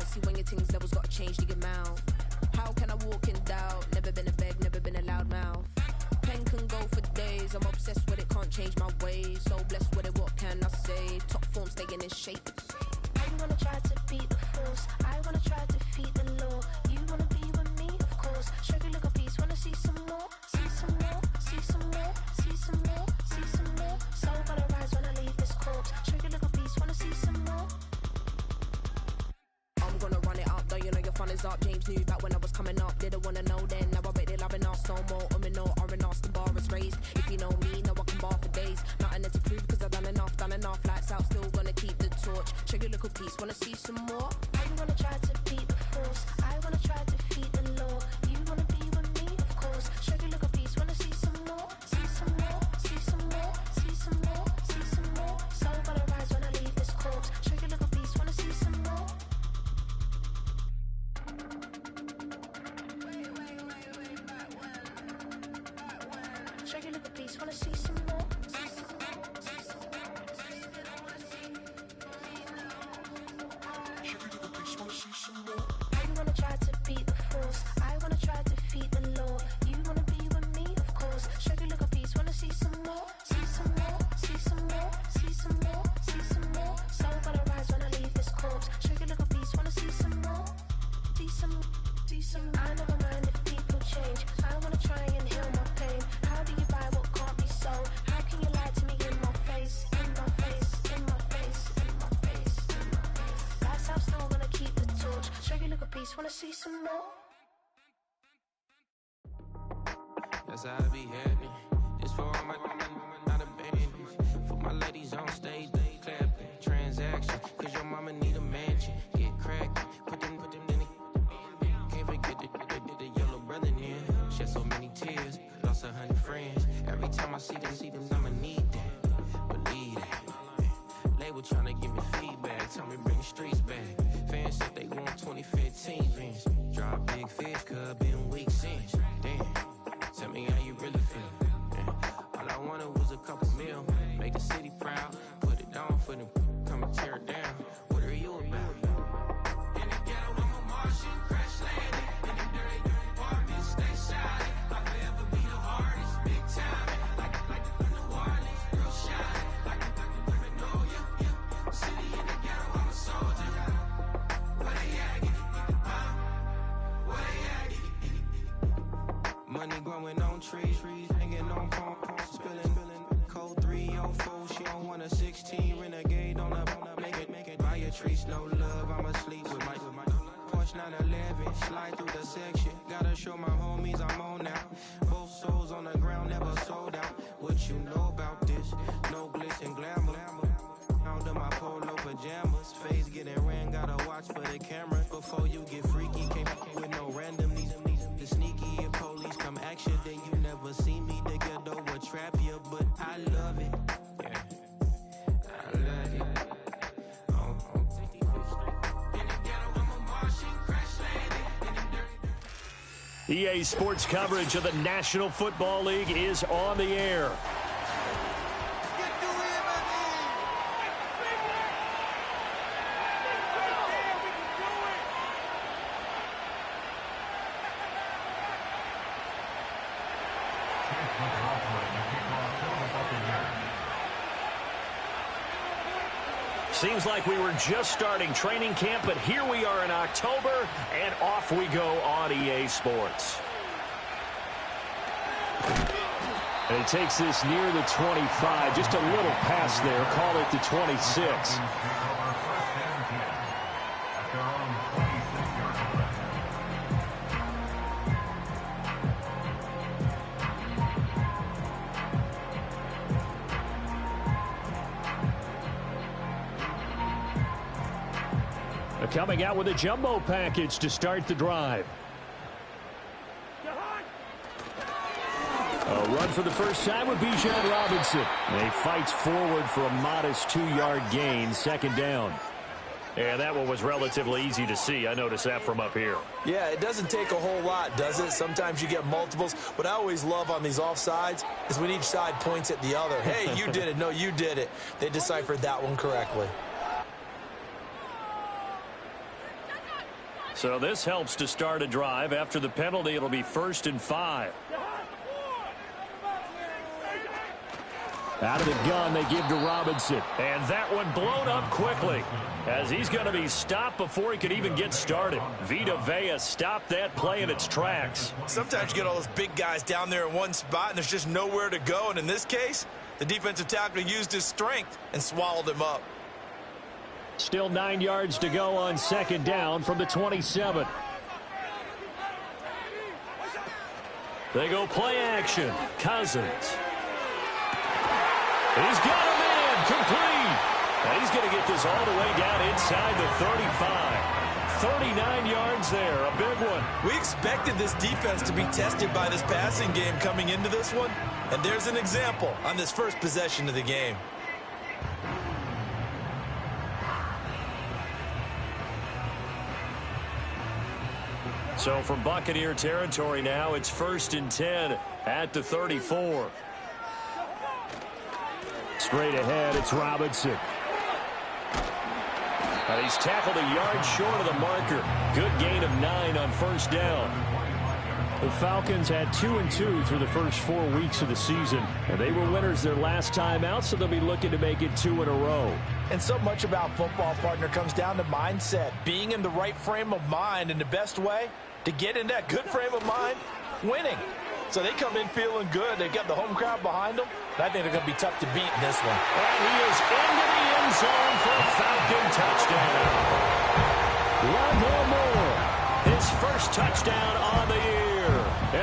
See when your things levels gotta change to get mouth. How can I walk in doubt? Never been a beg, never been a loud mouth. Pen can go for days. I'm obsessed with it, can't change my ways. So blessed with it, what can I say? Top form staying in shape. I wanna try to beat the force. I wanna try to defeat the law. You wanna be with me, of course. Sugar little piece, wanna see some more. See some more, see some more, see some more, see some more. So gonna rise when I leave this corpse. Sugar little piece, wanna see some more. I'm gonna run it up, though you know your fun is up. James knew back when I was coming up. Didn't wanna know then, now I bet they're loving us no more. No R&R's, the bar is raised. If you know me, now I can bar for days. Nothing there to prove, cause I've done enough. Lights out, still gonna keep the torch. Sugar little piece, wanna see some more? I wanna try to beat the force. I wanna try to defeat the law. You wanna be with me, of course. Sugar little piece, wanna see some more. See some more, see some more, see some more, see some more. So gonna rise when I leave this corpse. Sugar little piece, wanna see some more. Sugar little piece, wanna see some more. I wanna try to beat the force. I wanna try to defeat the law. You wanna be with me, of course. Sugar little piece, wanna see some more. See some more, see some more, see some more, see some more. So gonna rise when I leave this corpse. Sugar little piece, wanna see some more. See some, see some. I never mind if people change. I wanna try and heal my pain. How do you buy what can't be sold? How can you lie to me in my face? In my face, in my face, in my face, in my face. That's how still gonna keep the torch. Sugar little piece, wanna see some more? That's how I be happening. This for all my not abandoned. For my ladies on stage, they clapping. Transaction, cause your mama need a mansion. Get crackin', put them in it. Can't forget the yellow brother in. Shed so many tears, lost 100 friends. Every time I see them, I'ma need that. Believe that. Label tryna give me feedback, tell me bring the streets back. Fans said they want 2015 Vince. Drop big fish, cuz been weak since. Damn, tell me how you really feel. Yeah. All I wanted was a couple mil, make the city proud. Put it on for them, come and tear it down. What are you about? In the ghetto, I'm a Martian, crash landing. In the dirty apartments, stay shining. I'll forever be the hardest, big time. Like the New Orleans, real shine. Like the Magnolia, yeah. City in the ghetto, I'm a soldier. Where they at? Where they at? Money growing on trees, hanging on palm, spilling. Code 304, she don't want a 16. Renegade on up, make it. Buy a tree, no love, I'ma sleep with my Porsche 911, slide through the section. Gotta show my homies I'm on now. Both souls on the ground, never sold out. What you know about this? No glitz and glamour. Under my polo pajamas, face getting ran, gotta watch for the camera. Before you get freaky, can't with no random. The sneaky and police come action, then you never see me. The ghetto will trap you, but I love it. Yeah, I love it. In the ghetto, I'm a Martian, crash landing. In the dirty. EA Sports coverage of the National Football League is on the air. Seems like we were just starting training camp, but here we are in October, and off we go on EA Sports. And it takes this near the 25, just a little past there, call it the 26. Coming out with a jumbo package to start the drive. A run for the first time with Bijan Robinson. And he fights forward for a modest 2-yard gain, second down. Yeah, that one was relatively easy to see. I noticed that from up here. Yeah, it doesn't take a whole lot, does it? Sometimes you get multiples. What I always love on these offsides is when each side points at the other. Hey, you did it. No, you did it. They deciphered that one correctly. So this helps to start a drive. After the penalty, it'll be 1st and 5. Out of the gun, they give to Robinson. And that one blown up quickly, as he's going to be stopped before he could even get started. Vita Vea stopped that play in its tracks. Sometimes you get all those big guys down there in one spot, and there's just nowhere to go. And in this case, the defensive tackle used his strength and swallowed him up. Still 9 yards to go on 2nd down from the 27. They go play action. Cousins. He's got a man complete. And he's going to get this all the way down inside the 35. 39 yards there, a big one. We expected this defense to be tested by this passing game coming into this one. And there's an example on this first possession of the game. So from Buccaneer territory now, it's 1st and 10 at the 34. Straight ahead, it's Robinson. And he's tackled a yard short of the marker. Good gain of 9 on 1st down. The Falcons had 2-2 through the first 4 weeks of the season. And they were winners their last time out, so they'll be looking to make it 2 in a row. And so much about football, partner, comes down to mindset. Being in the right frame of mind, and the best way to get in that good frame of mind, winning. So they come in feeling good. They've got the home crowd behind them. And I think they're going to be tough to beat in this one. And he is into the end zone for a Falcon touchdown. Rondell Moore, his first touchdown on the year.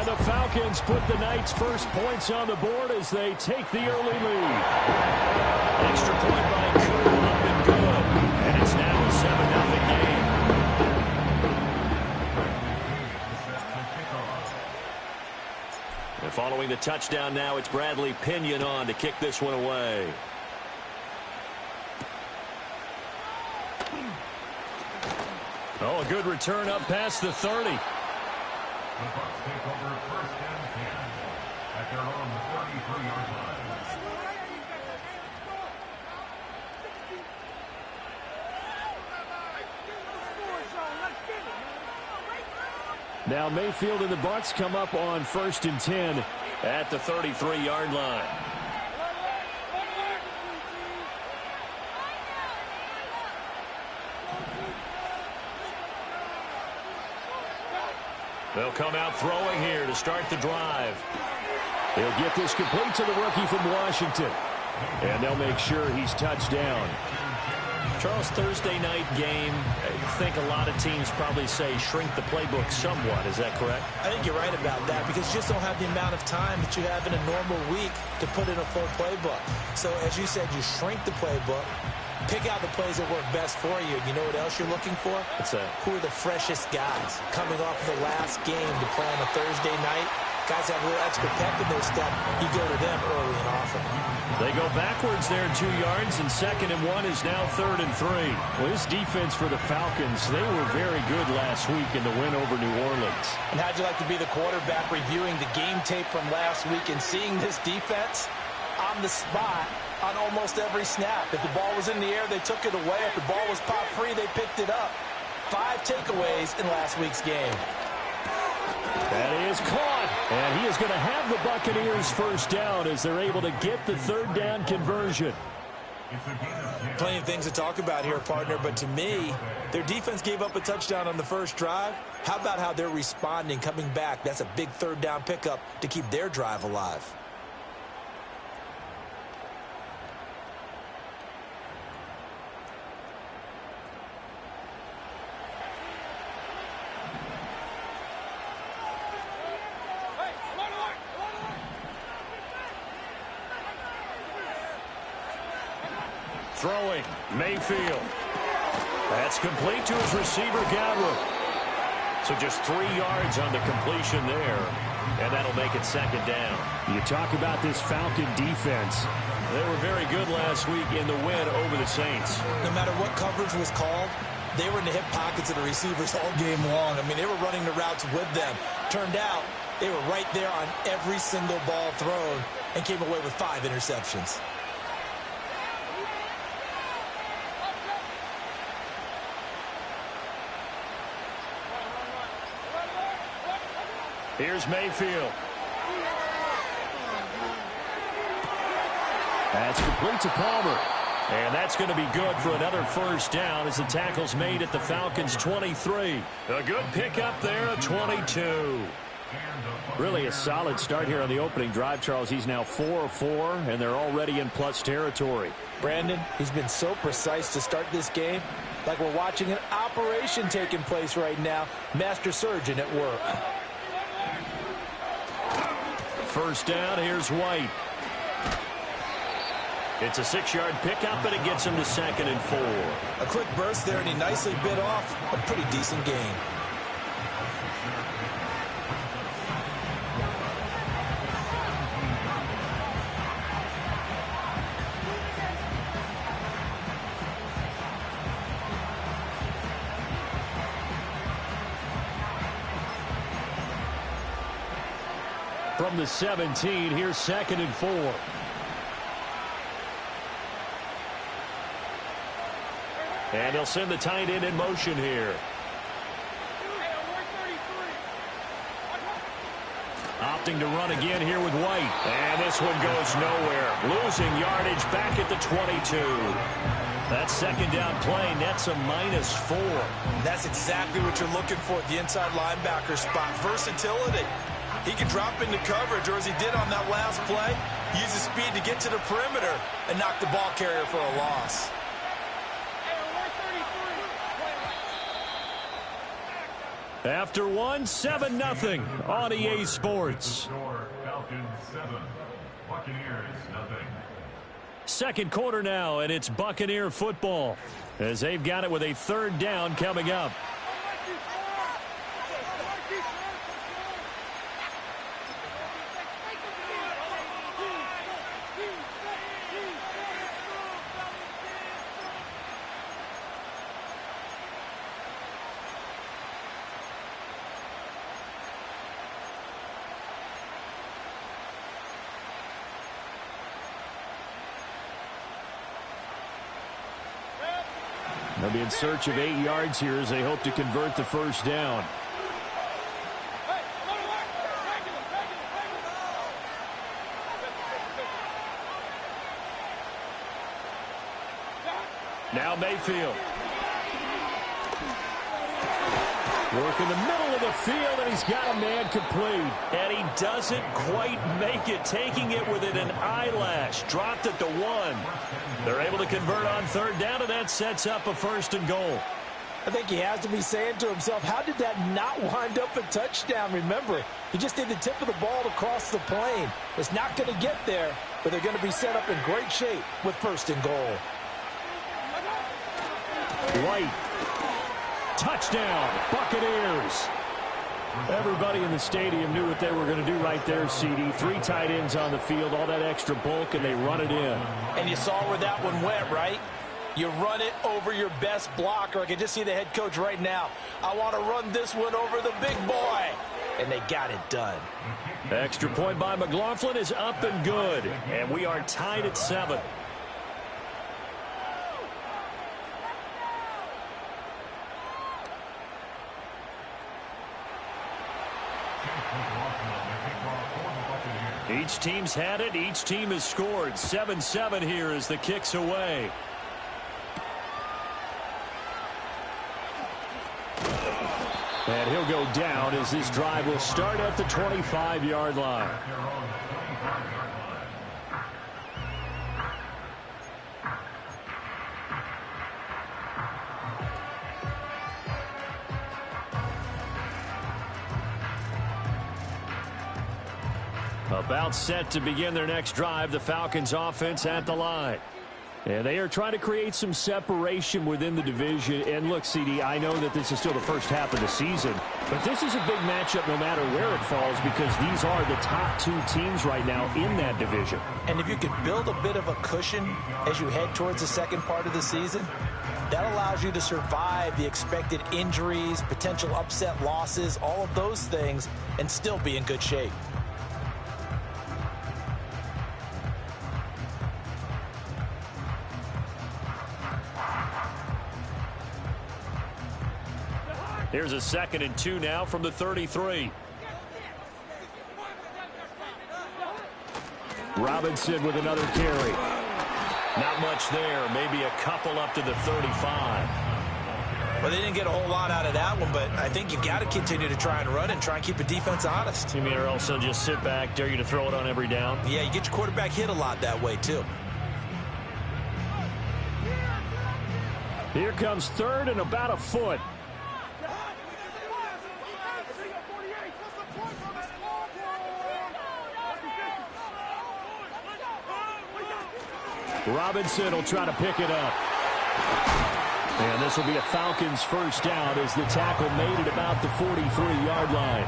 And the Falcons put the night's first points on the board as they take the early lead. Extra point by Cool up and good. And it's now a 7-0 game. And following the touchdown now, it's Bradley Pinion on to kick this one away. Oh, a good return up past the 30. The Bucs take over 1st and 10 at their own 33-yard line. Now Mayfield and the Bucs come up on 1st and 10 at the 33-yard line. They'll come out throwing here to start the drive. They'll get this complete to the rookie from Washington. And they'll make sure he's touched down. Charles, Thursday night game, I think a lot of teams probably say shrink the playbook somewhat. Is that correct? I think you're right about that because you just don't have the amount of time that you have in a normal week to put in a full playbook. So as you said, you shrink the playbook, pick out the plays that work best for you. You know what else you're looking for? What's that? Who are the freshest guys coming off the last game to play on a Thursday night? Guys have a little extra pep in their step. You go to them early and often. They go backwards there 2 yards, and 2nd and 1 is now 3rd and 3. Well, this defense for the Falcons, they were very good last week in the win over New Orleans. And how'd you like to be the quarterback reviewing the game tape from last week and seeing this defense on the spot on almost every snap? If the ball was in the air, they took it away. If the ball was pop free, they picked it up. 5 takeaways in last week's game. That is caught, and he is going to have the Buccaneers first down as they're able to get the 3rd down conversion. Plenty of things to talk about here, partner, but to me, their defense gave up a touchdown on the first drive. How about how they're responding, coming back? That's a big 3rd down pickup to keep their drive alive. Throwing, Mayfield. That's complete to his receiver, Godwin. So just 3 yards on the completion there, and that'll make it 2nd down. You talk about this Falcon defense. They were very good last week in the win over the Saints. No matter what coverage was called, they were in the hip pockets of the receivers all game long. I mean, they were running the routes with them. Turned out, they were right there on every single ball thrown and came away with 5 interceptions. Here's Mayfield. That's complete to Palmer. And that's going to be good for another first down as the tackle's made at the Falcons' 23. A good pickup there, a 22. Really a solid start here on the opening drive, Charles. He's now 4 of 4, and they're already in plus territory. Brandon, he's been so precise to start this game, like we're watching an operation taking place right now. Master surgeon at work. First down, here's White. It's a 6-yard pickup, and it gets him to 2nd and 4. A quick burst there, and he nicely bit off a pretty decent gain. From the 17, here's 2nd and 4. And he'll send the tight end in motion here. Opting to run again here with White. And this one goes nowhere. Losing yardage back at the 22. That second down play nets a -4. That's exactly what you're looking for at the inside linebacker spot. Versatility. He can drop into coverage, or as he did on that last play, use his speed to get to the perimeter and knock the ball carrier for a loss. After one, 7-0 on EA Sports. Falcons 7, Buccaneers 0. Second quarter now, and it's Buccaneer football as they've got it with a 3rd down coming up. They'll be in search of 8 yards here as they hope to convert the first down. Now Mayfield. Work in the middle of the field, and he's got a man complete. And he doesn't quite make it, taking it within an eyelash. Dropped at the 1. They're able to convert on 3rd down, and that sets up a 1st and goal. I think he has to be saying to himself, how did that not wind up a touchdown? Remember, he just did the tip of the ball to cross the plane. It's not going to get there, but they're going to be set up in great shape with 1st and goal. White. Touchdown, Buccaneers. Everybody in the stadium knew what they were going to do right there, CD. 3 tight ends on the field, all that extra bulk, and they run it in. And you saw where that one went, right? You run it over your best blocker. I can just see the head coach right now. I want to run this one over the big boy. And they got it done. Extra point by McLaughlin is up and good. And we are tied at 7. Each team's had it. Each team has scored. 7-7 here as the kick's away. And he'll go down as this drive will start at the 25-yard line. About set to begin their next drive, the Falcons offense at the line. And they are trying to create some separation within the division. And look, CD, I know that this is still the first half of the season, but this is a big matchup no matter where it falls because these are the top 2 teams right now in that division. And if you could build a bit of a cushion as you head towards the second part of the season, that allows you to survive the expected injuries, potential upset losses, all of those things, and still be in good shape. Here's a 2nd and 2 now from the 33. Robinson with another carry. Not much there. Maybe a couple up to the 35. Well, they didn't get a whole lot out of that one, but I think you've got to continue to try and run and try and keep the defense honest. You mean or also just sit back, dare you to throw it on every down? Yeah, you get your quarterback hit a lot that way, too. Here comes third and about a foot. Robinson will try to pick it up. And this will be a Falcons first down as the tackle made it about the 43-yard line.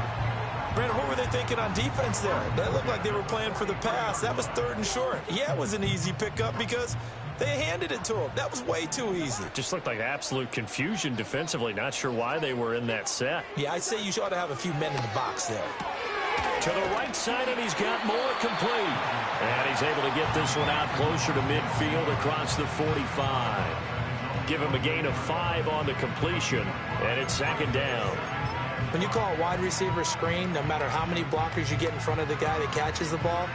Brandon, what were they thinking on defense there? That looked like they were playing for the pass. That was third and short. Yeah, it was an easy pickup because they handed it to him. That was way too easy. Just looked like absolute confusion defensively. Not sure why they were in that set. Yeah, I'd say you ought to have a few men in the box there. To the right side, and he's got more complete. And he's able to get this one out closer to midfield across the 45. Give him a gain of 5 on the completion, and it's second down. When you call a wide receiver screen, no matter how many blockers you get in front of the guy that catches the ball,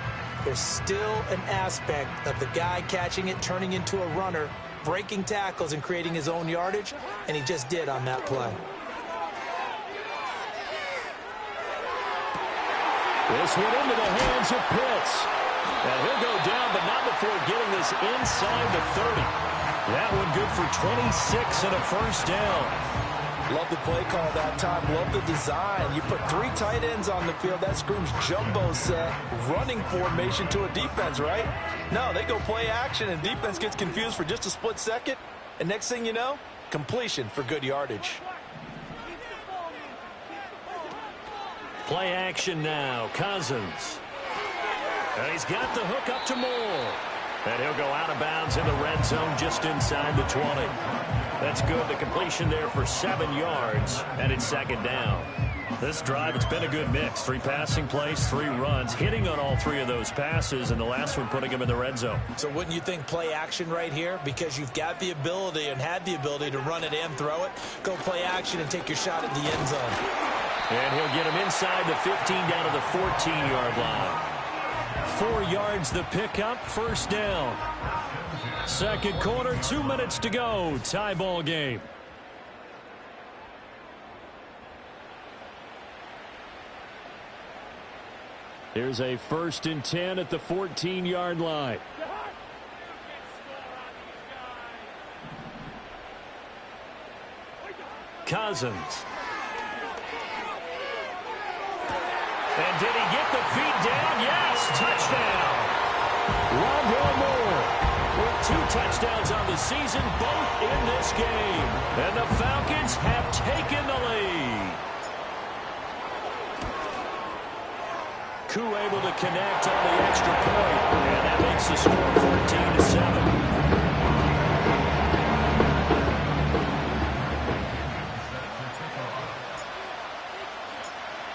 there's still an aspect of the guy catching it, turning into a runner, breaking tackles and creating his own yardage, and he just did on that play. This went into the hands of Pitts. And he'll go down, but not before getting this inside the 30. That one good for 26 and a first down. Love the play call that time. Love the design. You put 3 tight ends on the field. That screams jumbo set, running formation to a defense, right? No, they go play action, and defense gets confused for just a split second. And next thing you know, completion for good yardage. Play action now. Cousins. And he's got the hook up to Moore. And he'll go out of bounds in the red zone just inside the 20. That's good. The completion there for 7 yards, and it's second down. This drive, it's been a good mix. 3 passing plays, 3 runs, hitting on all 3 of those passes, and the last one putting him in the red zone. So wouldn't you think play action right here? Because you've got the ability and had the ability to run it and throw it. Go play action and take your shot at the end zone. And he'll get him inside the 15 down to the 14-yard line. 4 yards the pickup, first down. Second quarter, 2 minutes to go. Tie ball game. Here's a 1st and 10 at the 14-yard line. Cousins. And did he get the feet down? Yes, touchdown. Rondell Moore with 2 touchdowns on the season, both in this game. And the Falcons have taken the lead. Koo able to connect on the extra point, and that makes the score 14-7.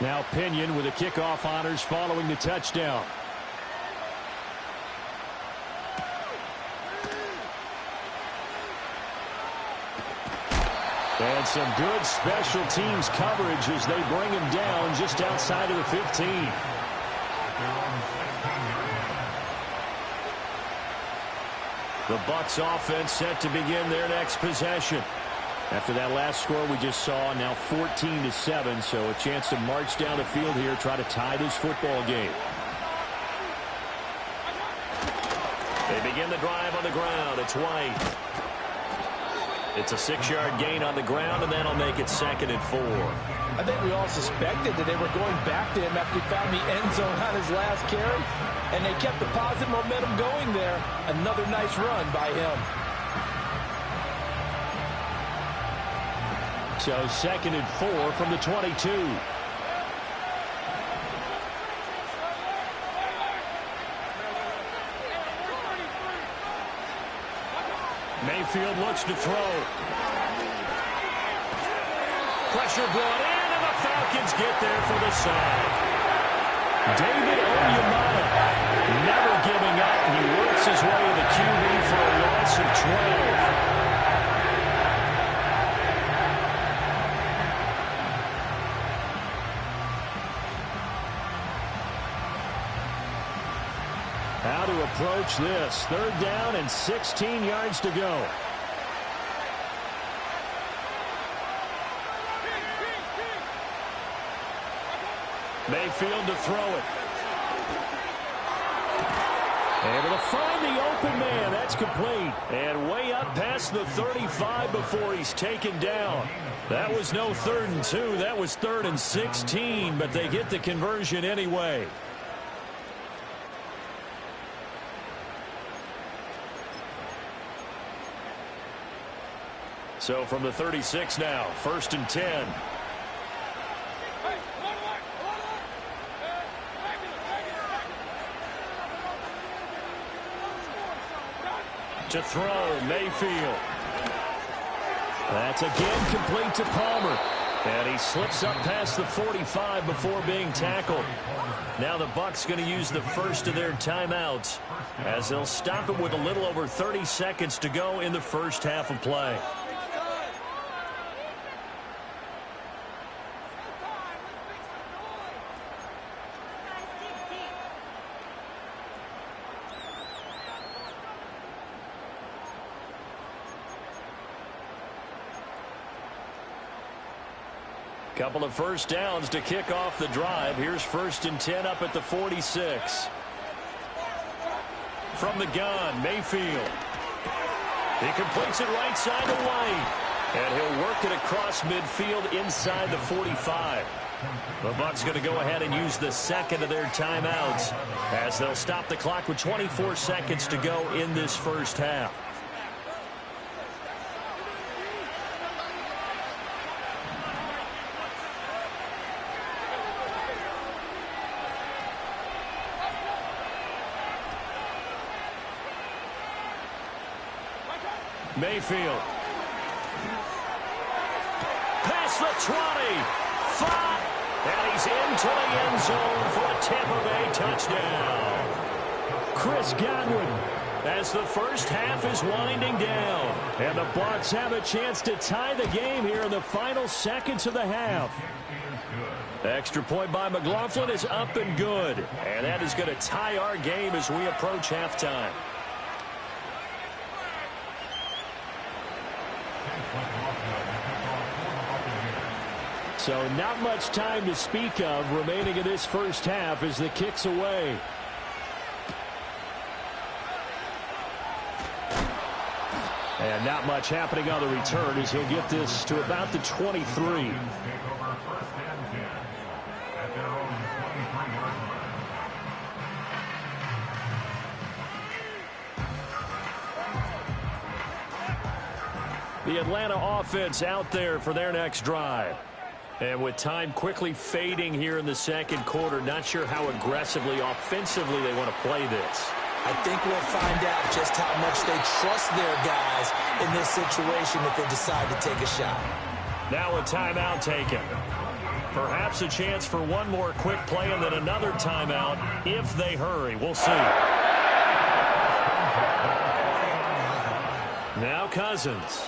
Now Pinion with the kickoff honors following the touchdown. And some good special teams coverage as they bring him down just outside of the 15. The Bucs offense set to begin their next possession. After that last score we just saw, now 14-7, so a chance to march down the field here, try to tie this football game. They begin the drive on the ground. It's White. It's a 6-yard gain on the ground, and that'll make it 2nd and 4. I think we all suspected that they were going back to him after he found the end zone on his last carry, and they kept the positive momentum going there. Another nice run by him. So 2nd and 4 from the 22. Mayfield looks to throw. Pressure brought in, and the Falcons get there for the sack. David Onyemata never giving up. He works his way to the QB for a loss of 12. How to approach this. 3rd down and 16 yards to go. Mayfield to throw it. Able to find the open man. That's complete. And way up past the 35 before he's taken down. That was no 3rd and 2. That was 3rd and 16, but they get the conversion anyway. So from the 36 now, 1st and 10. To throw, Mayfield. That's again complete to Palmer. And he slips up past the 45 before being tackled. Now the Bucs going to use the first of their timeouts as they'll stop it with a little over 30 seconds to go in the first half of play. Couple of first downs to kick off the drive. Here's 1st and 10 up at the 46. From the gun, Mayfield. He completes it right side to White. And he'll work it across midfield inside the 45. The Bucs going to go ahead and use the second of their timeouts as they'll stop the clock with 24 seconds to go in this first half. Mayfield. Past the 20. 5. And he's into the end zone for a Tampa Bay touchdown. Chris Godwin as the first half is winding down. And the Bucs have a chance to tie the game here in the final seconds of the half. Extra point by McLaughlin is up and good. And that is going to tie our game as we approach halftime. So not much time to speak of remaining in this first half as the kick's away. And not much happening on the return as he'll get this to about the 23. The Atlanta offense out there for their next drive. And with time quickly fading here in the second quarter, not sure how aggressively, offensively they want to play this. I think we'll find out just how much they trust their guys in this situation if they decide to take a shot. Now a timeout taken. Perhaps a chance for one more quick play and then another timeout if they hurry. We'll see. Now Cousins.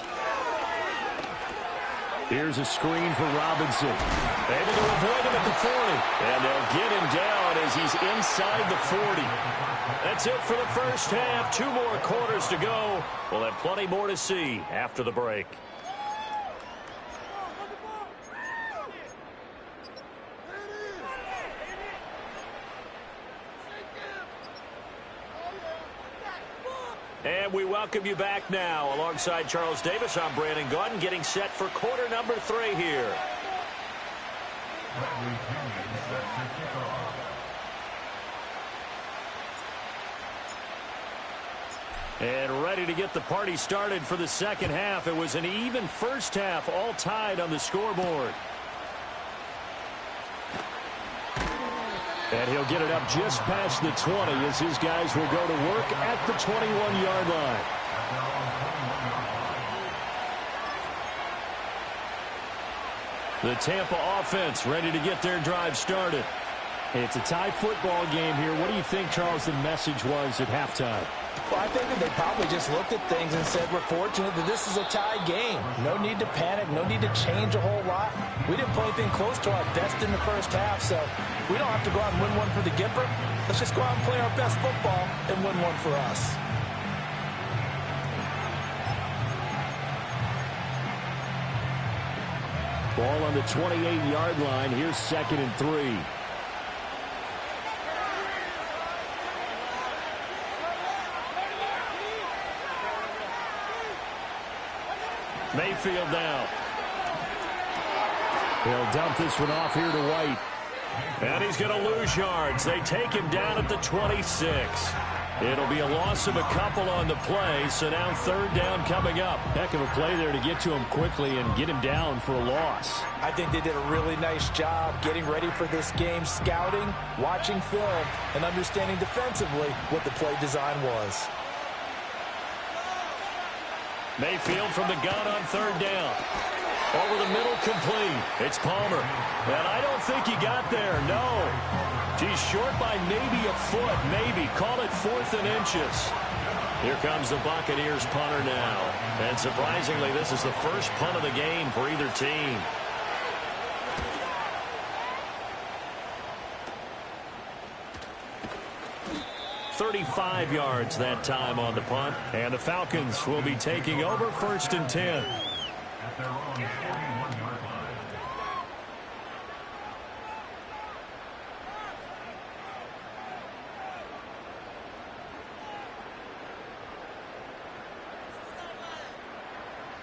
Here's a screen for Robinson. Able to avoid him at the 40. And they'll get him down as he's inside the 40. That's it for the first half. 2 more quarters to go. We'll have plenty more to see after the break. And we welcome you back now. Alongside Charles Davis, I'm Brandon Gaudin, getting set for quarter number 3 here. And ready to get the party started for the second half. It was an even first half, all tied on the scoreboard. And he'll get it up just past the 20 as his guys will go to work at the 21-yard line. The Tampa offense ready to get their drive started. It's a tie football game here. What do you think, Charles, the message was at halftime? Well, I think that they probably just looked at things and said, we're fortunate that this is a tie game. No need to panic, no need to change a whole lot. We didn't play anything close to our best in the first half, so we don't have to go out and win one for the Gipper. Let's just go out and play our best football and win one for us. Ball on the 28-yard line. Here's 2nd and 3. Mayfield now. He'll dump this one off here to White. And he's going to lose yards. They take him down at the 26. It'll be a loss of a couple on the play, so now 3rd down coming up. Heck of a play there to get to him quickly and get him down for a loss. I think they did a really nice job getting ready for this game, scouting, watching film, and understanding defensively what the play design was. Mayfield from the gun on 3rd down. Over the middle, complete. It's Palmer. And I don't think he got there, no. He's short by maybe a foot, maybe. Call it 4th and inches. Here comes the Buccaneers punter now. And surprisingly, this is the first punt of the game for either team. "35 yards that time on the punt. And the Falcons will be taking over 1st and 10. At their own 41-yard line.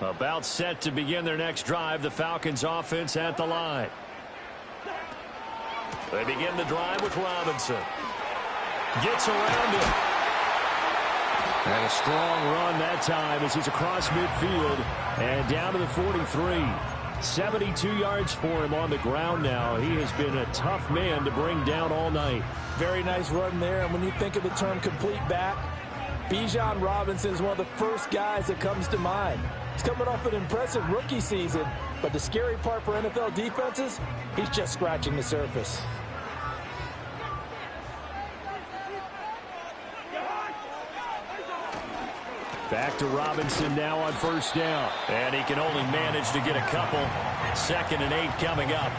About set to begin their next drive, the Falcons offense at the line. They begin the drive with Robinson. Gets around him. And a strong run that time as he's across midfield and down to the 43. 72 yards for him on the ground now. He has been a tough man to bring down all night. Very nice run there, and when you think of the term complete back, Bijan Robinson is one of the first guys that comes to mind. He's coming off an impressive rookie season, but the scary part for NFL defenses, he's just scratching the surface. Back to Robinson now on 1st down. And he can only manage to get a couple. 2nd and 8 coming up.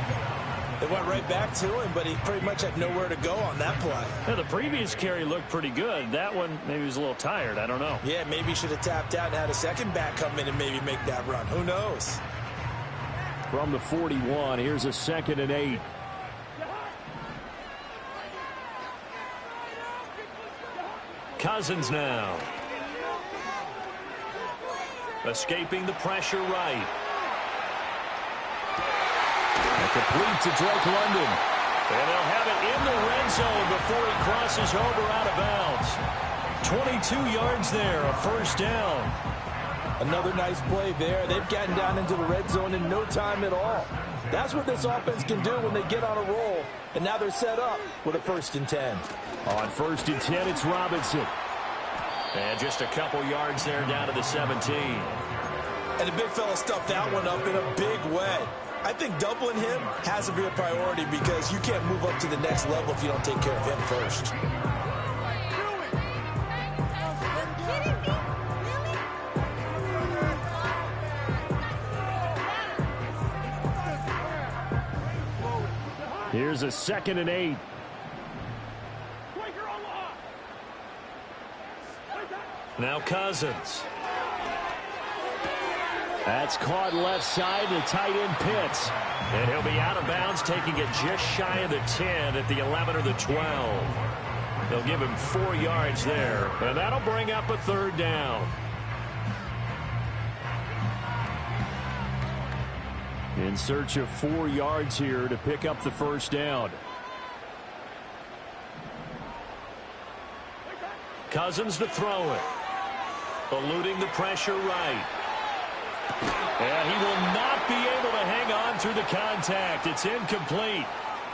They went right back to him, but he pretty much had nowhere to go on that play. Yeah, the previous carry looked pretty good. That one, maybe he was a little tired. I don't know. Yeah, maybe he should have tapped out and had a second back come in and maybe make that run. Who knows? From the 41, here's a 2nd and 8. Cousins now. Escaping the pressure right. And complete to Drake London. And they'll have it in the red zone before he crosses over out of bounds. 22 yards there, a 1st down. Another nice play there. They've gotten down into the red zone in no time at all. That's what this offense can do when they get on a roll. And now they're set up with a 1st and 10. On 1st and 10, it's Robinson. And just a couple yards there down to the 17. And the big fella stuffed that one up in a big way. I think doubling him has to be a priority because you can't move up to the next level if you don't take care of him first. Here's a 2nd and 8. Now Cousins. That's caught left side. The tight end Pitts. And he'll be out of bounds, taking it just shy of the 10 at the 11 or the 12. They'll give him 4 yards there. And that'll bring up a 3rd down. In search of 4 yards here to pick up the 1st down. Cousins to throw it. Eluding the pressure right. And he will not be able to hang on through the contact. It's incomplete.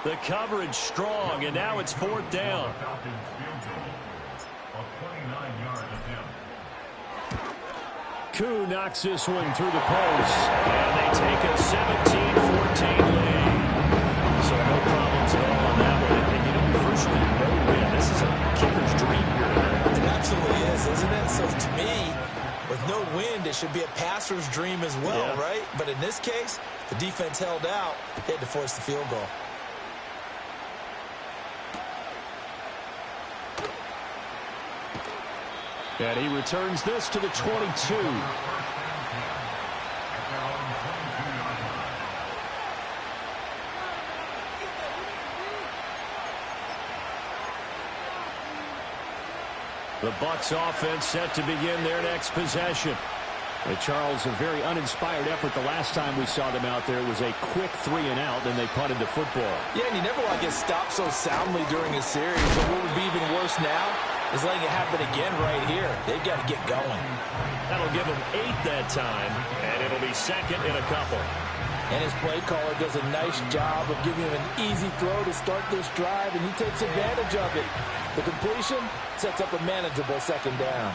The coverage strong, and now it's 4th down. Falcons field goal of 29 yards attempt. Koo knocks this one through the post. And they take a 17-14 lead. So no problems at all on that one. should be a passer's dream as well, right? But in this case, the defense held out. They had to force the field goal. And he returns this to the 22. The Bucs offense set to begin their next possession. And Charles, a very uninspired effort the last time we saw them out there. It was a quick 3-and-out, then they punted the football. Yeah, and you never want to get stopped so soundly during a series. But what would be even worse now is letting it happen again right here. They've got to get going. That'll give them 8 that time, and it'll be second in a couple. And his play caller does a nice job of giving him an easy throw to start this drive, and he takes advantage of it. The completion sets up a manageable second down.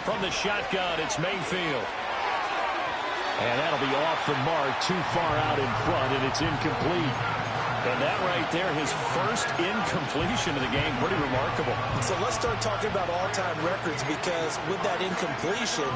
From the shotgun, it's Mayfield. And that'll be off the mark, too far out in front, and it's incomplete. And that right there, his first incompletion of the game, pretty remarkable. So let's start talking about all-time records, because with that incompletion,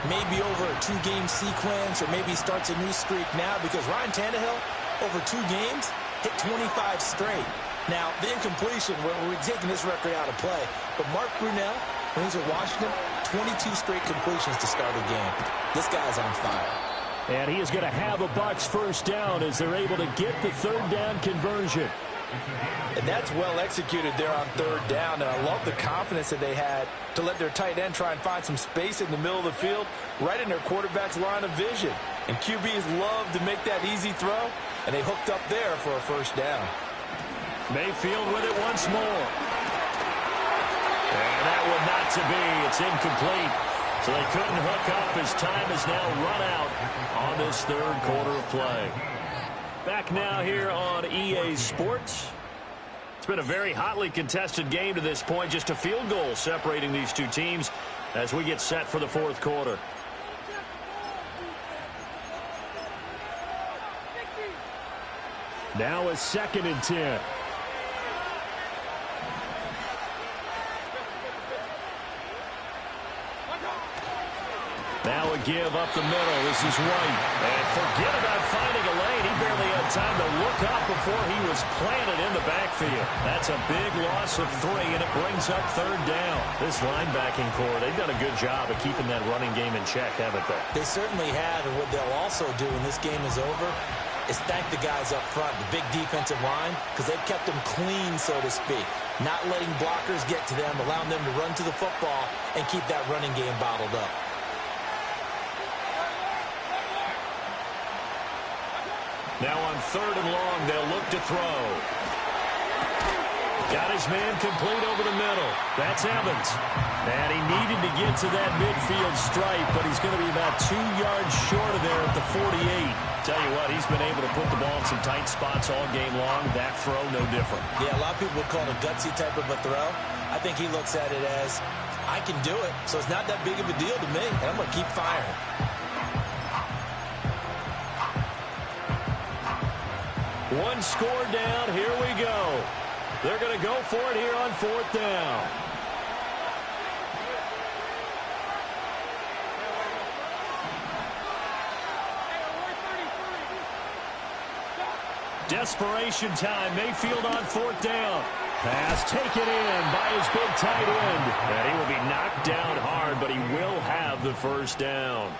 maybe over a 2-game sequence, or maybe starts a new streak now, because Ryan Tannehill, over 2 games, hit 25 straight. Now, the incompletion, we're taking this record out of play, but Mark Brunell, when he's at Washington, 22 straight completions to start a game. This guy's on fire. And he is going to have a Bucs first down as they're able to get the third down conversion. And that's well executed there on third down. And I love the confidence that they had to let their tight end try and find some space in the middle of the field, right in their quarterback's line of vision. And QBs love to make that easy throw, and they hooked up there for a first down. Mayfield with it once more. And that one not to be. It's incomplete. So they couldn't hook up as time is now run out on this third quarter of play. Back now here on EA Sports. It's been a very hotly contested game to this point. Just a field goal separating these two teams as we get set for the fourth quarter. Now a 2nd and 10. Now a give up the middle. This is White. And forget about finding a lane. He barely had time to look up before he was planted in the backfield. That's a big loss of 3, and it brings up third down. This linebacking core, they've done a good job of keeping that running game in check, haven't they? They certainly have, and what they'll also do when this game is over is thank the guys up front, the big defensive line, because they've kept them clean, so to speak. Not letting blockers get to them, allowing them to run to the football and keep that running game bottled up. Now on 3rd and long, they'll look to throw. Got his man complete over the middle. That's Evans. And he needed to get to that midfield stripe, but he's going to be about 2 yards short of there at the 48. Tell you what, he's been able to put the ball in some tight spots all game long. That throw, no different. Yeah, a lot of people would call it a gutsy type of a throw. I think he looks at it as, I can do it, so it's not that big of a deal to me, and I'm going to keep firing. One score down. Here we go. They're going to go for it here on 4th down. Desperation time. Mayfield on 4th down. Pass taken in by his big tight end. And he will be knocked down hard, but he will have the first down.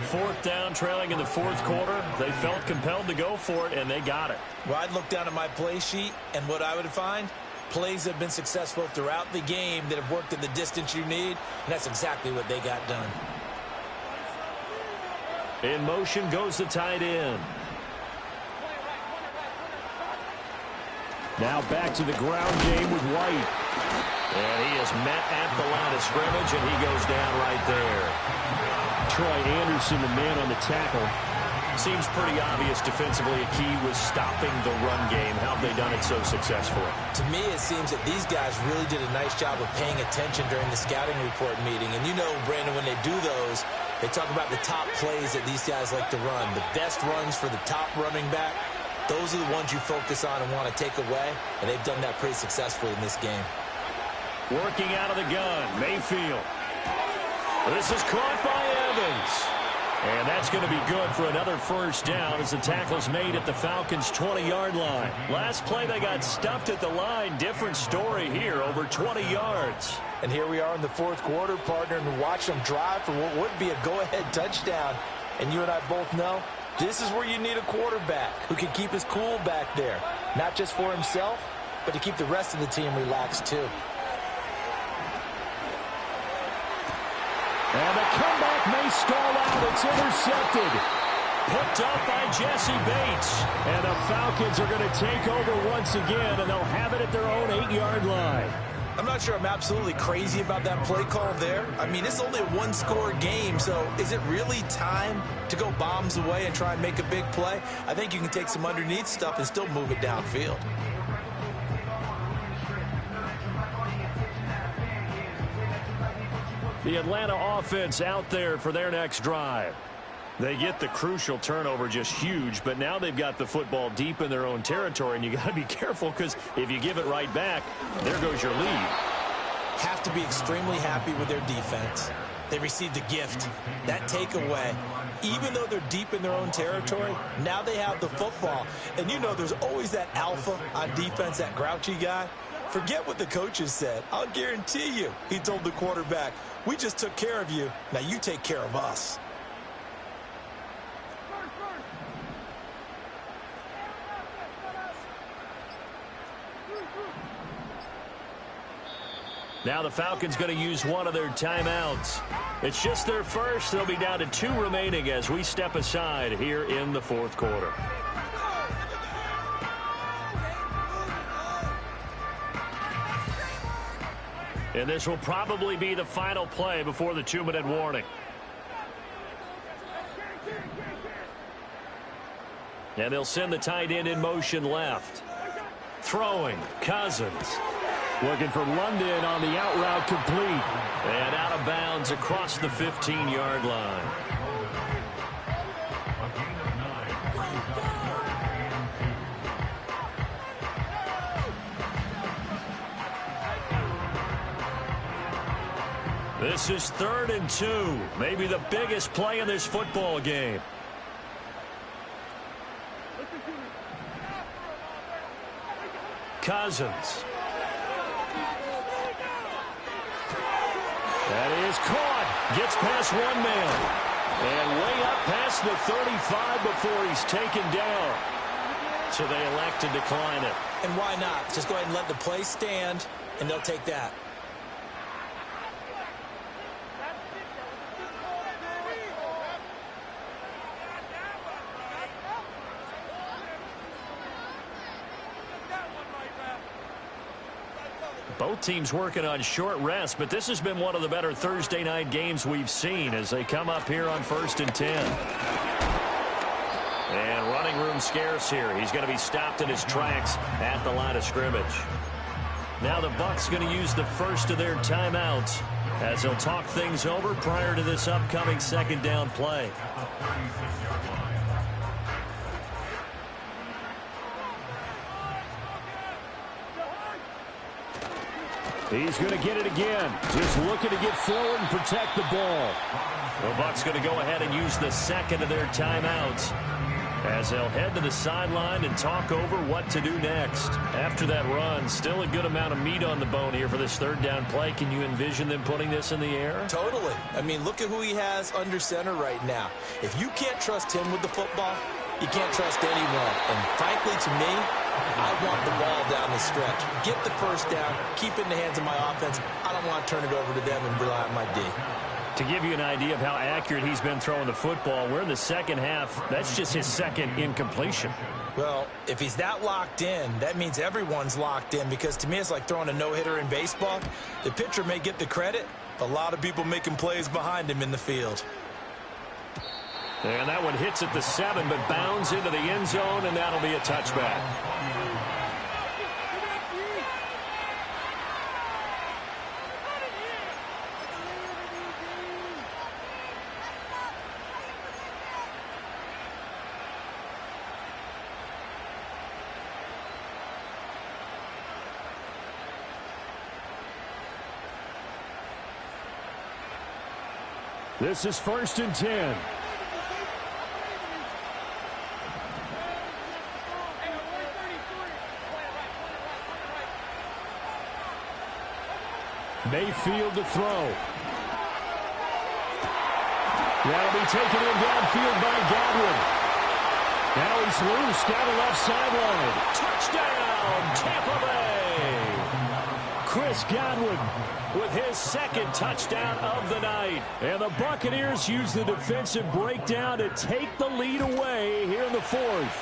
4th down, trailing in the 4th quarter. They felt compelled to go for it, and they got it. Well, I'd look down at my play sheet, and what I would find, plays have been successful throughout the game that have worked at the distance you need, and that's exactly what they got done. In motion goes the tight end. Now back to the ground game with White. And he is met at the line of scrimmage, and he goes down right there. Troy Anderson, the man on the tackle. Seems pretty obvious defensively a key was stopping the run game. How have they done it so successfully? To me, it seems that these guys really did a nice job of paying attention during the scouting report meeting. And you know, Brandon, when they do those, they talk about the top plays that these guys like to run. The best runs for the top running back. those are the ones you focus on and want to take away, and they've done that pretty successfully in this game. Working out of the gun, Mayfield. This is caught by Evans. And that's going to be good for another first down as the tackle's made at the Falcons' 20-yard line. Last play, they got stuffed at the line. Different story here, over 20 yards. And here we are in the fourth quarter, partner, and watch them drive for what would be a go-ahead touchdown. And you and I both know this is where you need a quarterback who can keep his cool back there. Not just for himself, but to keep the rest of the team relaxed, too. And the comeback may stall out. It's intercepted. Picked up by Jesse Bates. And the Falcons are going to take over once again, and they'll have it at their own 8-yard line. I'm not sure I'm absolutely crazy about that play call there. I mean, it's only a one-score game, so is it really time to go bombs away and try and make a big play? I think you can take some underneath stuff and still move it downfield. The Atlanta offense out there for their next drive. They get the crucial turnover, just huge, but now they've got the football deep in their own territory, and you got to be careful because if you give it right back, there goes your lead. Have to be extremely happy with their defense. They received a gift. That takeaway, even though they're deep in their own territory, now they have the football. And you know there's always that alpha on defense, that grouchy guy. Forget what the coaches said. I'll guarantee you, he told the quarterback, we just took care of you. Now you take care of us. Now the Falcons going to use one of their timeouts. It's just their first. They'll be down to 2 remaining as we step aside here in the fourth quarter. And this will probably be the final play before the 2-minute warning. And they'll send the tight end in motion left. Throwing, Cousins. Looking for London on the out route, complete. And out of bounds across the 15-yard line. This is 3rd and 2. Maybe the biggest play in this football game. Cousins. That is caught. Gets past one man. And way up past the 35 before he's taken down. So they elect to decline it. And why not? Just go ahead and let the play stand, and they'll take that. Both teams working on short rest, but this has been one of the better Thursday night games we've seen as they come up here on 1st and 10. And running room scarce here. He's going to be stopped in his tracks at the line of scrimmage. Now the Bucs going to use the first of their timeouts as they'll talk things over prior to this upcoming 2nd down play. He's going to get it again. Just looking to get forward and protect the ball. The Bucs going to go ahead and use the 2nd of their timeouts as they'll head to the sideline and talk over what to do next. After that run, still a good amount of meat on the bone here for this 3rd down play. Can you envision them putting this in the air? Totally. I mean, look at who he has under center right now. If you can't trust him with the football, you can't trust anyone. And frankly, to me, I want the ball down the stretch. Get the first down, keep it in the hands of my offense. I don't want to turn it over to them and rely on my D. To give you an idea of how accurate he's been throwing the football, we're in the 2nd half. That's just his 2nd incompletion. Well, if he's that locked in, that means everyone's locked in, because to me it's like throwing a no-hitter in baseball. The pitcher may get the credit, a lot of people making plays behind him in the field. And that one hits at the 7, but bounds into the end zone, and that'll be a touchback. This is 1st and 10. Mayfield to throw. That'll be taken in downfield by Godwin. Now he's loose down the left sideline. Touchdown, Tampa Bay. Chris Godwin with his second touchdown of the night. And the Buccaneers use the defensive breakdown to take the lead away here in the 4th.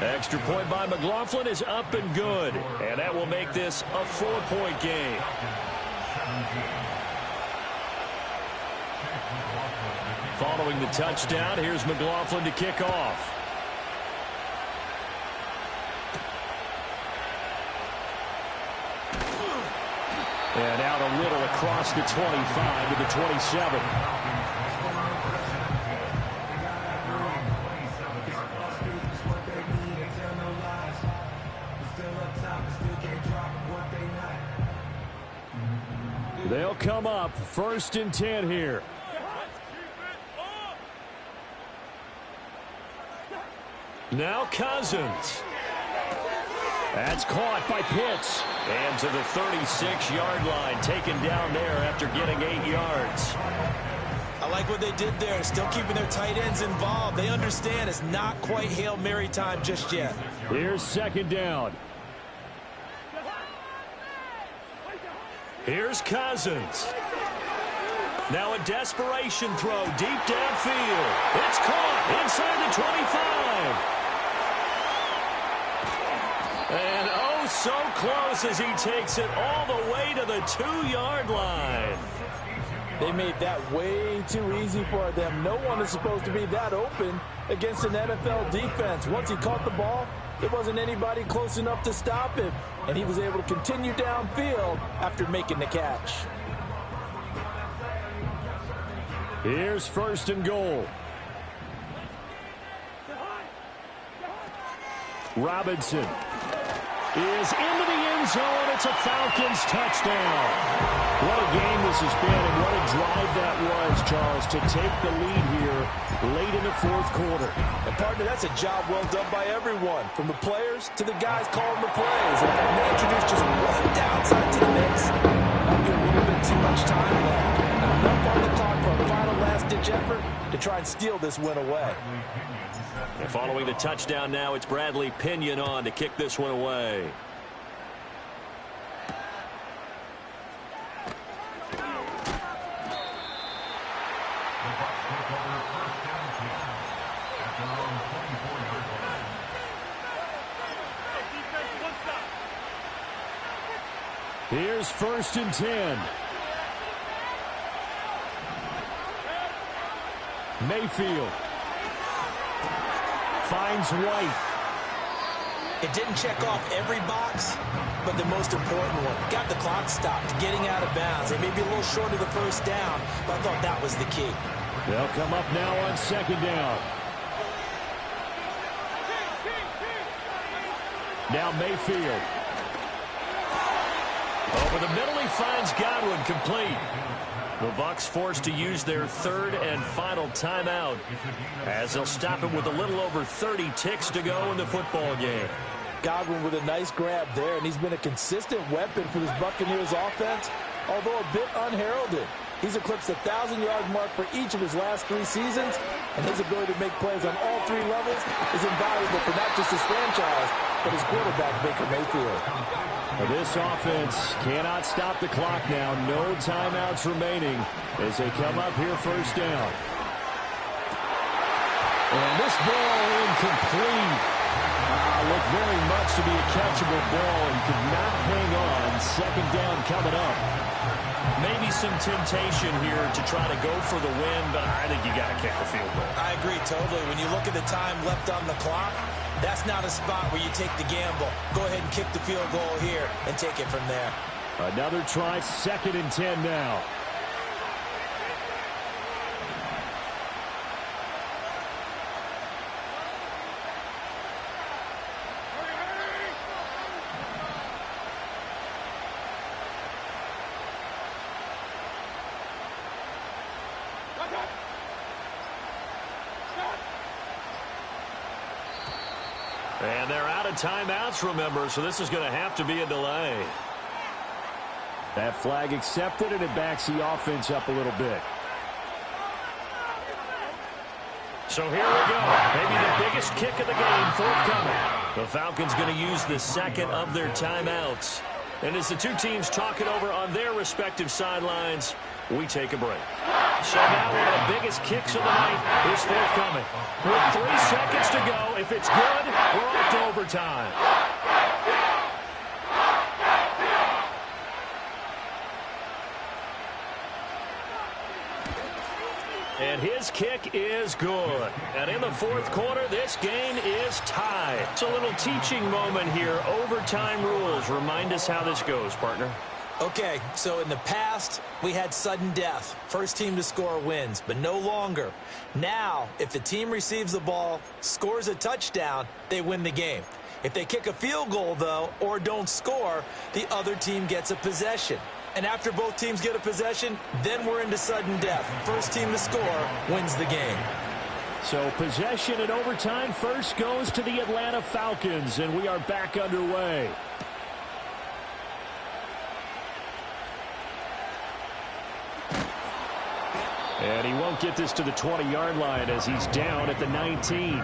Extra point by McLaughlin is up and good. And that will make this a 4-point game. Following the touchdown, here's McLaughlin to kick off. And out a little across the 25 to the 27. They'll come up 1st and 10 here. Now Cousins. That's caught by Pitts. And to the 36-yard line, taken down there after getting 8 yards. I like what they did there, still keeping their tight ends involved. They understand it's not quite Hail Mary time just yet. Here's 2nd down. Here's Cousins. Now a desperation throw deep downfield. It's caught inside the 25. And oh, so close as he takes it all the way to the 2-yard line. They made that way too easy for them. No one is supposed to be that open against an NFL defense. Once he caught the ball, there wasn't anybody close enough to stop him. And he was able to continue downfield after making the catch. Here's 1st and goal. Robinson is into the end zone. It's a Falcons touchdown. What a game this has been, and what a drive that was, Charles, to take the lead here late in the 4th quarter. And partner, that's a job well done by everyone, from the players to the guys calling the plays. And if I may introduce just one downside to the mix, might be a little bit too much time left. Enough on the clock for a final last-ditch effort to try and steal this win away. And following the touchdown now, it's Bradley Pinion on to kick this one away. Here's 1st and 10. Mayfield finds White. It didn't check off every box, but the most important one. Got the clock stopped, getting out of bounds. They may be a little short of the 1st down, but I thought that was the key. They'll come up now on 2nd down. Now Mayfield. Over the middle, he finds Godwin complete. The Bucs forced to use their 3rd and final timeout as they'll stop him with a little over 30 ticks to go in the football game. Godwin with a nice grab there, and he's been a consistent weapon for this Buccaneers offense, although a bit unheralded. He's eclipsed the 1,000-yard mark for each of his last 3 seasons, and his ability to make plays on all 3 levels is invaluable for not just his franchise, but his quarterback, Baker Mayfield. This offense cannot stop the clock now. No timeouts remaining as they come up here 1st down. And this ball incomplete. Looked very much to be a catchable ball and could not hang on. 2nd down coming up. Maybe some temptation here to try to go for the win, but I think you got to kick the field goal. I agree totally. When you look at the time left on the clock, that's not a spot where you take the gamble. Go ahead and kick the field goal here and take it from there. Another try, 2nd and 10 now. And they're out of timeouts, remember, so this is going to have to be a delay. That flag accepted, and it backs the offense up a little bit. So here we go. Maybe the biggest kick of the game forthcoming. The Falcons going to use the second of their timeouts. And as the two teams talk it over on their respective sidelines, we take a break. So now one of the biggest kicks of the night is forthcoming. With 3 seconds to go, if it's good, we're off to overtime. And his kick is good. And in the fourth quarter, this game is tied. It's a little teaching moment here. Overtime rules. Remind us how this goes, partner. Okay, so in the past, we had sudden death. First team to score wins, but no longer. Now, if the team receives the ball, scores a touchdown, they win the game. If they kick a field goal, though, or don't score, the other team gets a possession. And after both teams get a possession, then we're into sudden death. First team to score wins the game. So possession in overtime first goes to the Atlanta Falcons, and we are back underway. And he won't get this to the 20-yard line as he's down at the 19. The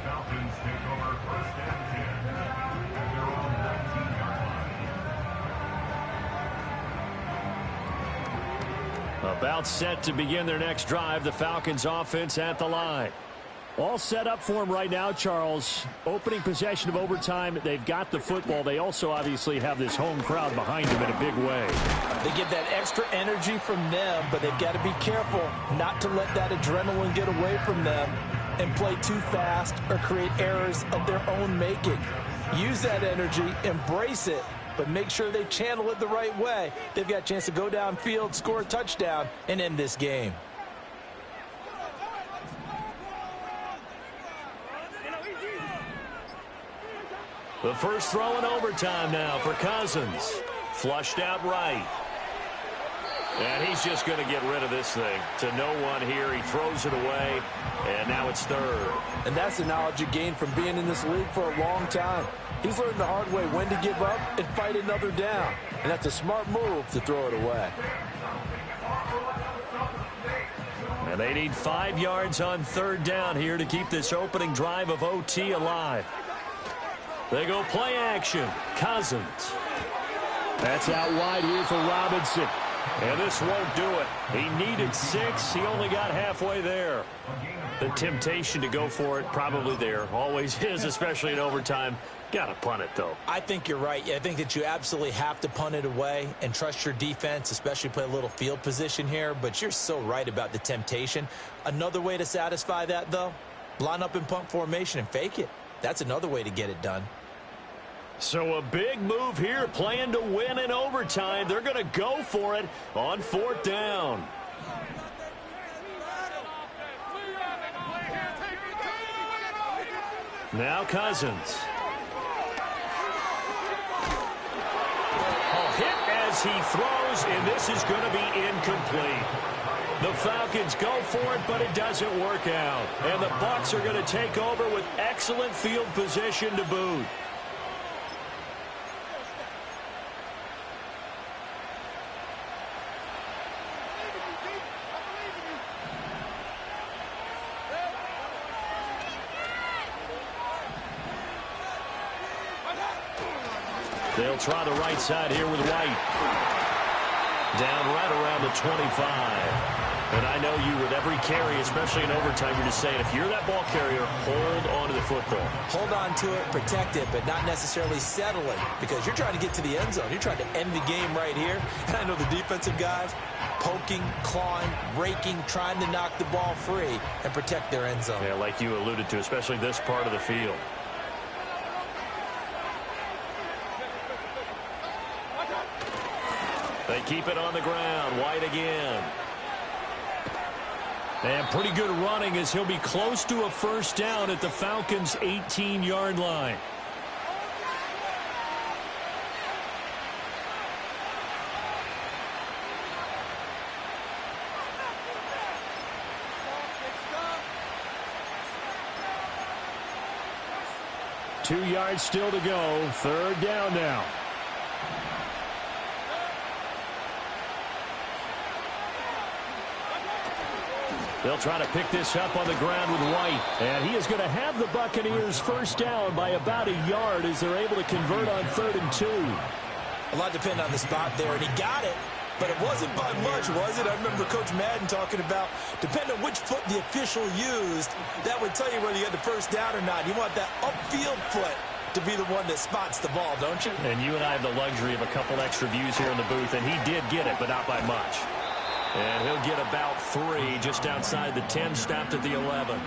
Falcons take over first and 10 at their own 19-yard line. About set to begin their next drive, the Falcons offense at the line. All set up for them right now, Charles. Opening possession of overtime, they've got the football. They also obviously have this home crowd behind them in a big way. They get that extra energy from them, but they've got to be careful not to let that adrenaline get away from them and play too fast or create errors of their own making. Use that energy, embrace it, but make sure they channel it the right way. They've got a chance to go downfield, score a touchdown, and end this game. The first throw in overtime now for Cousins. Flushed out right. And he's just going to get rid of this thing to no one here. He throws it away, and now it's third. And that's the knowledge he gained from being in this league for a long time. He's learned the hard way when to give up and fight another down. And that's a smart move to throw it away. And they need 5 yards on third down here to keep this opening drive of OT alive. They go play action. Cousins. That's out wide here for Robinson. And this won't do it. He needed 6. He only got halfway there. The temptation to go for it probably there. Always is, especially in overtime. Got to punt it, though. I think you're right. I think that you absolutely have to punt it away and trust your defense, especially play a little field position here. But you're so right about the temptation. Another way to satisfy that, though, line up in punt formation and fake it. That's another way to get it done. So a big move here, playing to win in overtime. They're going to go for it on fourth down. Now Cousins. Hit as he throws, and this is going to be incomplete. The Falcons go for it, but it doesn't work out. And the Bucs are going to take over with excellent field position to boot. They'll try the right side here with White. Down right around the 25. And I know you, with every carry, especially in overtime, you're just saying, if you're that ball carrier, hold on to the football. Hold on to it, protect it, but not necessarily settling, because you're trying to get to the end zone. You're trying to end the game right here. And I know the defensive guys poking, clawing, raking, trying to knock the ball free and protect their end zone. Yeah, like you alluded to, especially this part of the field. They keep it on the ground. White again. And pretty good running as he'll be close to a first down at the Falcons' 18-yard line. 2 yards still to go. 3rd down now. They'll try to pick this up on the ground with White. And he is going to have the Buccaneers first down by about a yard as they're able to convert on 3rd and 2. A lot depended on the spot there, and he got it. But it wasn't by much, was it? I remember Coach Madden talking about, depending on which foot the official used, that would tell you whether you had the first down or not. You want that upfield foot to be the one that spots the ball, don't you? And you and I have the luxury of a couple extra views here in the booth, and he did get it, but not by much. And he'll get about 3 just outside the 10, stopped at the 11.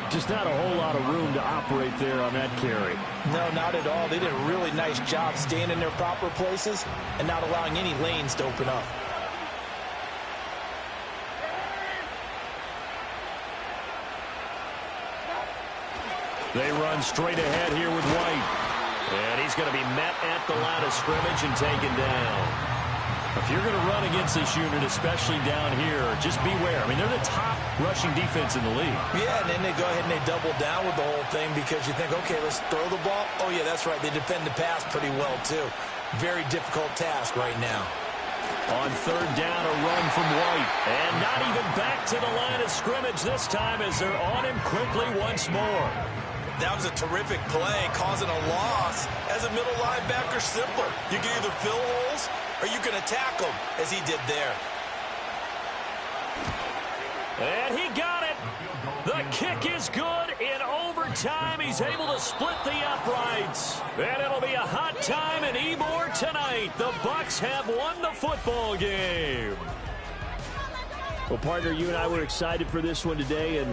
Just not a whole lot of room to operate there on that carry. No, not at all. They did a really nice job staying in their proper places and not allowing any lanes to open up. They run straight ahead here with White. And he's going to be met at the line of scrimmage and taken down. If you're going to run against this unit, especially down here, just beware. I mean, they're the top rushing defense in the league. Yeah, and then they go ahead and they double down with the whole thing because you think, okay, let's throw the ball. Oh, yeah, that's right. They defend the pass pretty well, too. Very difficult task right now. On 3rd down, a run from White. And not even back to the line of scrimmage this time as they're on him quickly once more. That was a terrific play, causing a loss. As a middle linebacker, simple. You can either fill holes or you can attack them, as he did there. And he got it. The kick is good. In overtime, he's able to split the uprights. And it'll be a hot time in Ybor tonight. The Bucs have won the football game. Well, partner, you and I were excited for this one today, and